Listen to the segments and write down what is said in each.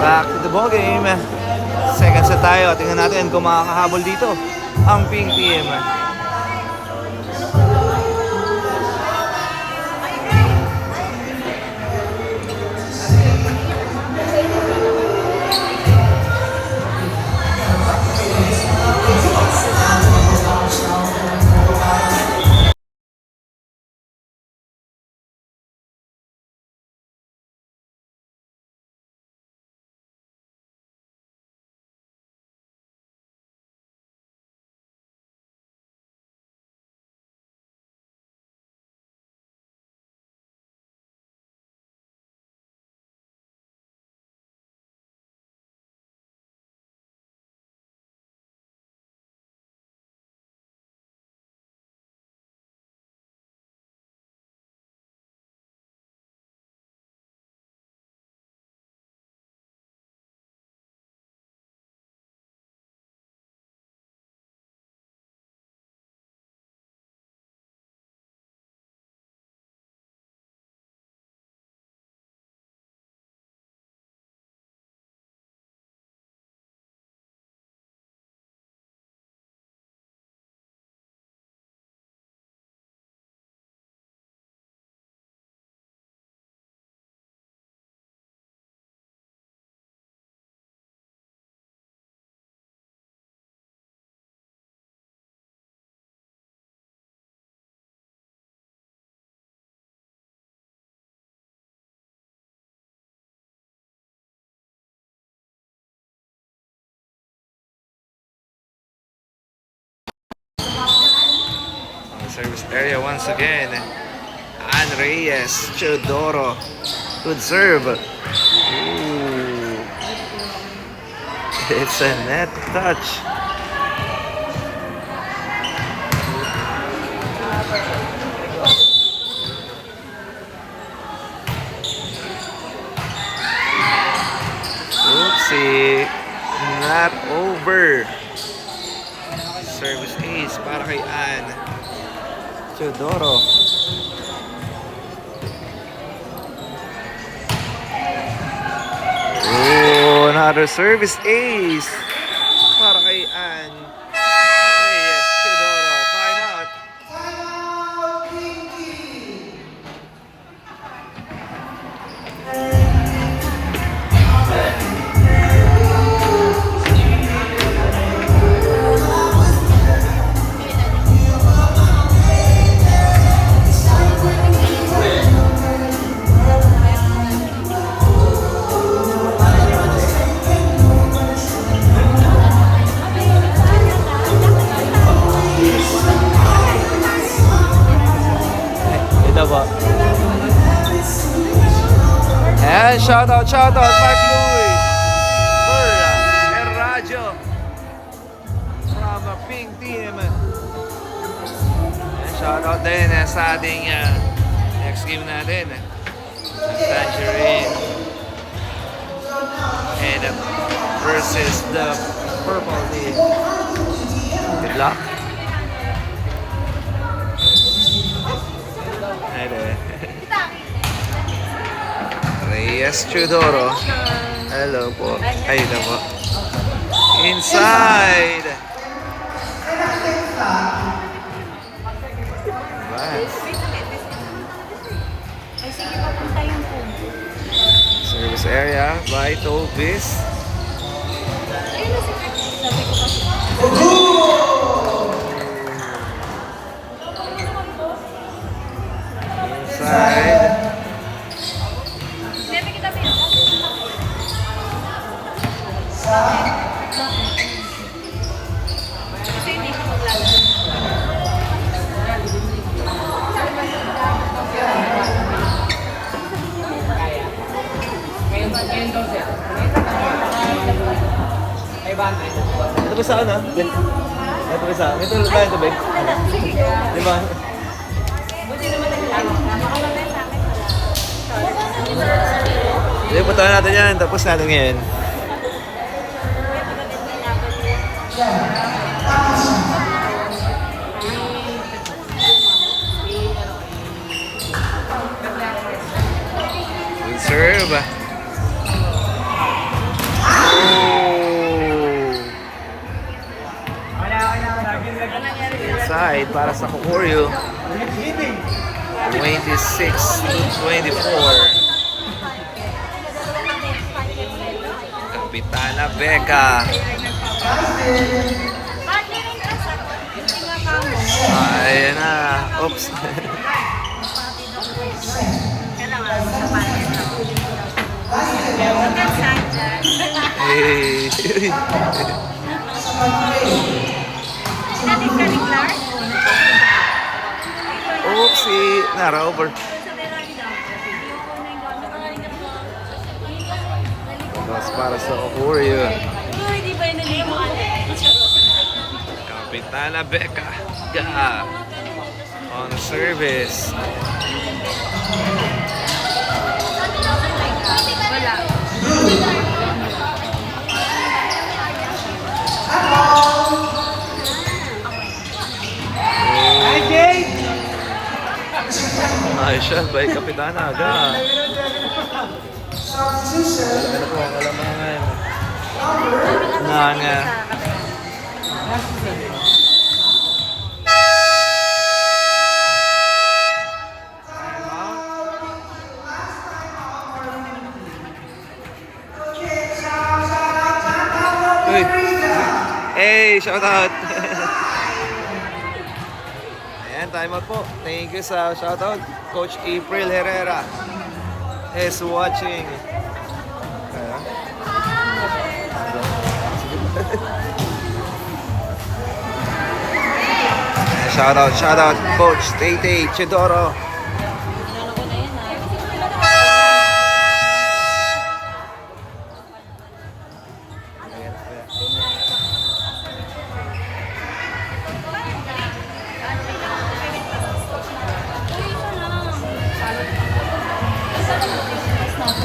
Back to the ball game. Second set tayo. Tingnan natin kung makakahabol dito ang Pink Team. Service area once again. Reyes, Teodoro. Good serve. Ooh. It's a net touch. Oopsie. Not over. Service ace para kay Ann. Teodoro. Oh, another service ace para kay Ann. Reyes, Teodoro. Time out. And shout out, Mark Louis for El Radio from the Pink Team. And shout out din sa ating next game natin, Tangerine and versus the Purple Team. Good luck. Reyes, Teodoro. Hello po. Ayun na po. Inside. Service area by Tobis. Inside. Ito ba saan ha? Ito ba saan? Ito ba ito ba? Diba? Hindi, puntahan natin yan. Tapos natin ngayon. Good serve. outside para sa Kokoryo. 26-24. Kapitana Becca. Ayan na. Oops. Hey. Oopsie. Nara over. Tapos para sa Kokoryo. Kapitana Becca. On service. Ay siya, by Kapitana Aga. Ano po ang alamangan? Nga. Uy. Hey, shout out. Ayan, time out po. Thank you sa shout out. Coach April Herrera is watching. Shout out, Coach Tay Chidoro.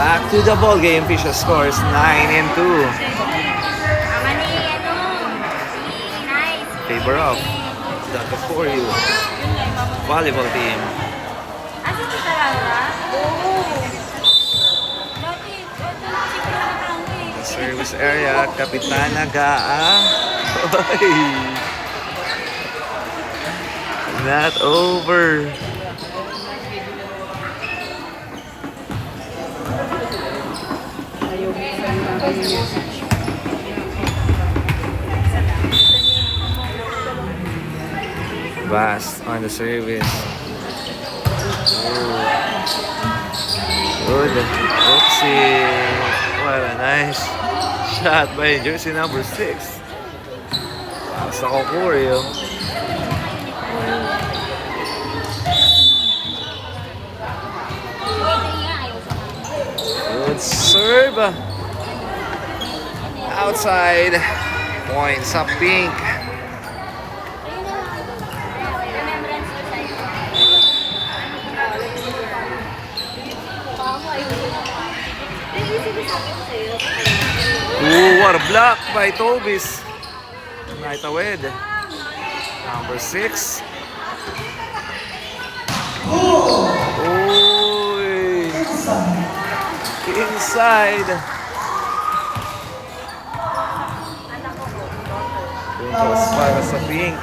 Back to the ball game. Fisher scores 9-2. Favor of the Kokoryo volleyball team. The service area, Kapitana Gaa. Not over. Vast on the service. Oh. Good. Oopsie. What a nice shot by jersey number 6. Sa Kokoryo. Good serve. Outside. Points up pink. Ooh, what a block by Tobis. Right away. Number 6. Ooh. Inside. Puntos para sa pink.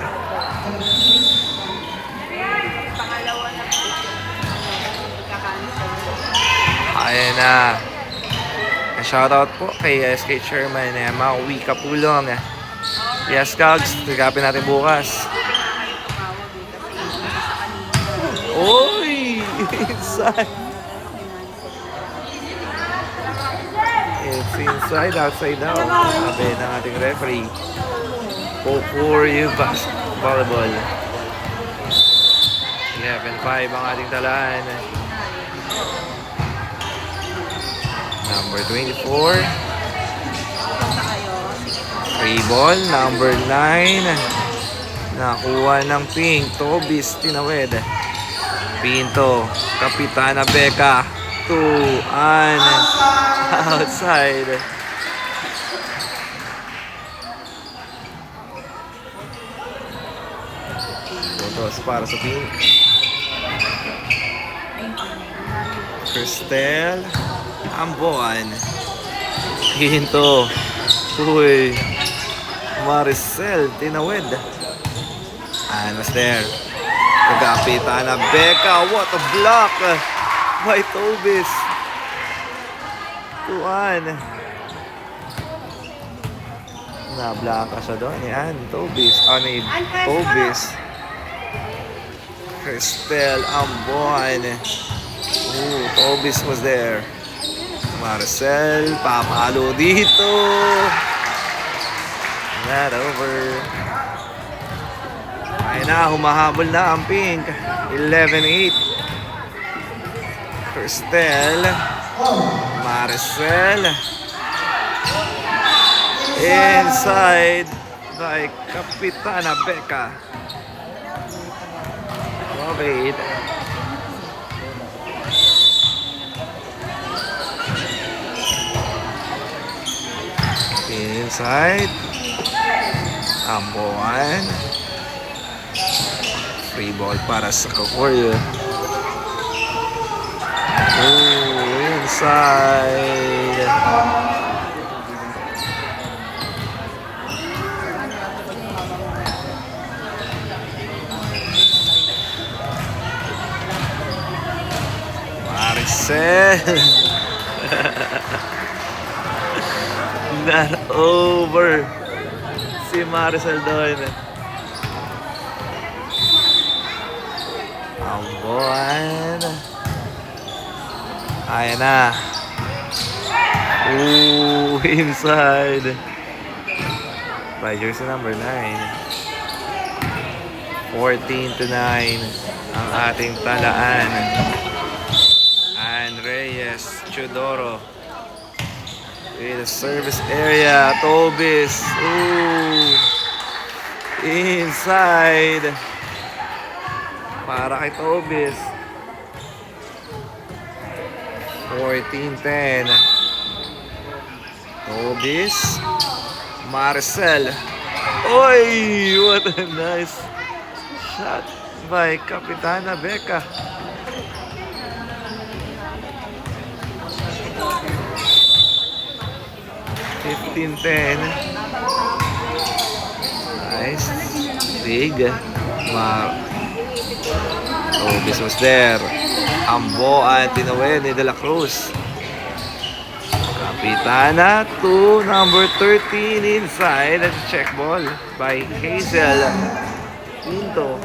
Ayan na. Shoutout po kay SK Chairman Maui Kapulong. Yes, Cogs. Tigapin natin bukas. Oy! Inside. It's inside, outside daw. Sabi ng ating referee. Kokoryo volleyball. 11-5 ang ating talaan. Number 24. Free ball. Number 9. Nakuha ng pink. Tobis tinawid. Pinto. Kapitana Becca. 2 on outside. Puntos para sa pink. Cristel Ambon. Pinto. Uy. Maricel tinawid. And was there. Kagapita na Becca. What a block by Tobis. 2-1. Nablaka siya doon. Yan, Tobis. Ni Tobis. Cristel Ambon. Ooh, Tobis was there. Marcel, papalo dito. Not over. Ayun na, humahabol na ang pink. 11-8. Cristel. Marcel. Inside by Kapitana Becca. 12-8. Inside. Amboan. Free ball para sa Kokoryo. Oh, inside. Maricel. Not over. Si Maricel doon. Amboan. Ayan na. Ooh, inside. By jersey number 9. 14-9 ang ating talaan. And Reyes Chudoro in the service area. Tobis. Ooh. Inside. Para kay Tobis. 14-10. Tobis. Marcel. Oy! What a nice shot by Kapitana Becca. Nice. Big. Tobis was there. Amboan Tinoe ni De La Cruz. Kapitana to number 13 inside. That's a check ball by Hazel Pinto.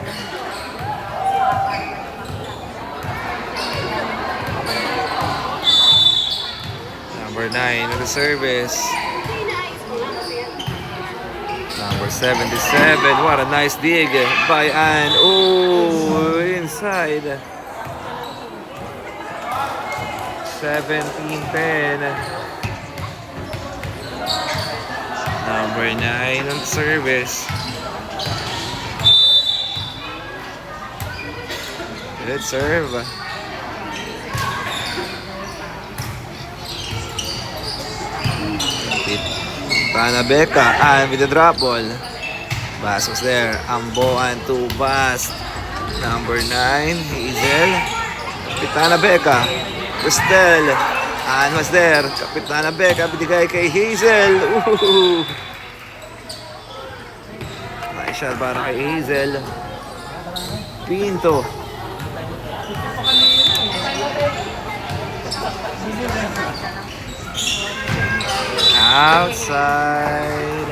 Number 9 at the service. Number 77. What a nice dig by Ann. Oh, inside. 17-10. Number 9 on service. Good serve. Pana Becca and with the drop ball. Bas was there. Amboan to Bas. Number 9, Hazel. Kapitana Becca. Cristel. Ann was there. Kapitana Becca. Binigay kay Hazel. Ooh. Nice shot para kay Hazel. Pinto. Outside.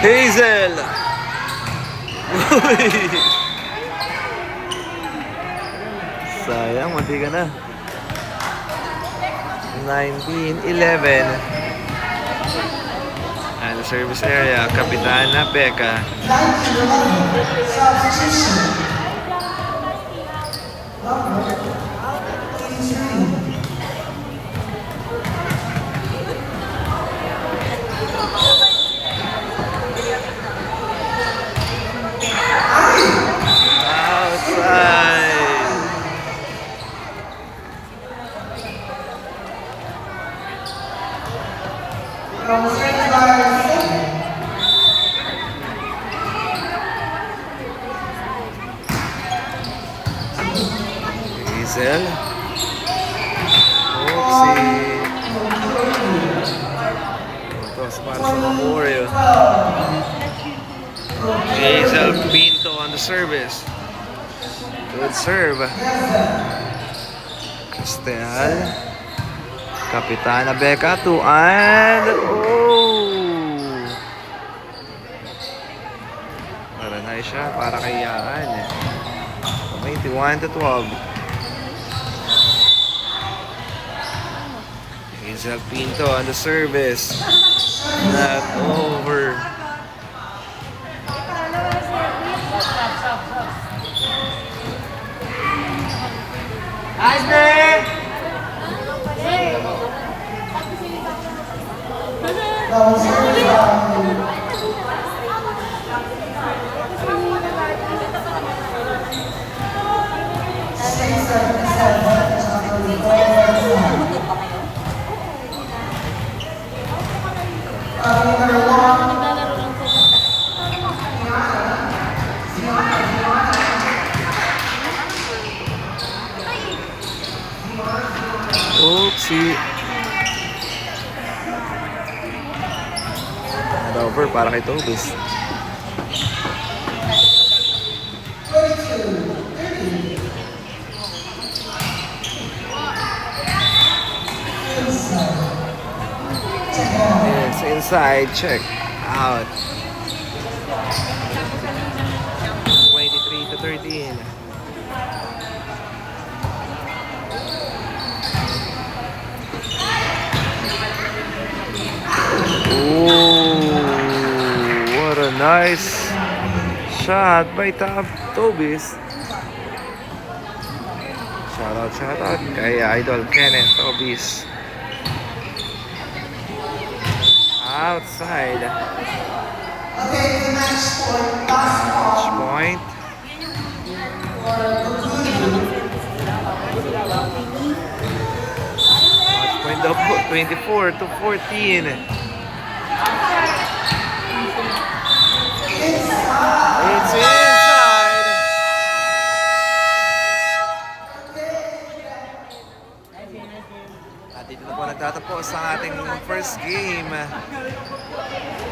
Hazel. Sayang, mati ka na. 19-11. And the service area, Kapitana Becca. Hazel. Oopsie. Tapos para sa Memorial. Hazel Pinto on the service. Good serve. Castel. Kapitana Becca to and para na siya para kay Yaan. 21-12. Hazel Pinto on the service. Not over. Oopsie. Not over para kay Tobis. It's inside, check out. 23-13. What a nice shot by Tobis. Shout out kay Idol Kenneth Tobis. Outside. Match point. Match point double, 24-14. It's inside. At dito na po nagtatapos ang ating first game.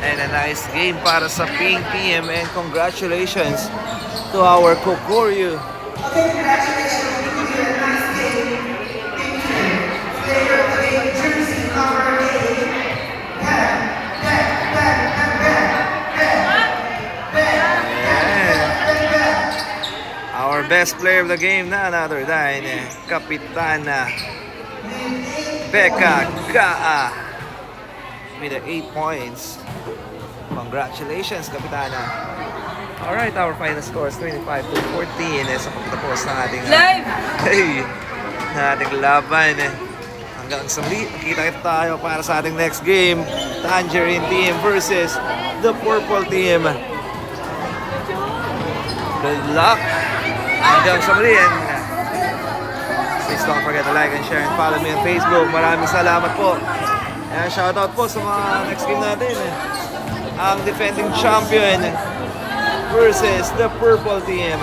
And a nice game para sa Pink Team. And congratulations to our Kokoryu. Our best player of the game, none other than Kapitana Becca Gaa with the 8 points. Congratulations, Kapitana. Alright, our final score is 25-14. Sa pagtapos ng ating ating laban. Hanggang sa muli, kita tayo para sa ating next game. Tangerine Team versus the Purple Team. Good luck. Hanggang sa muli. Please don't forget to like and share and follow me on Facebook. Maraming salamat po. And shoutout po sa mga next game natin. Ang defending champion versus the Purple Team.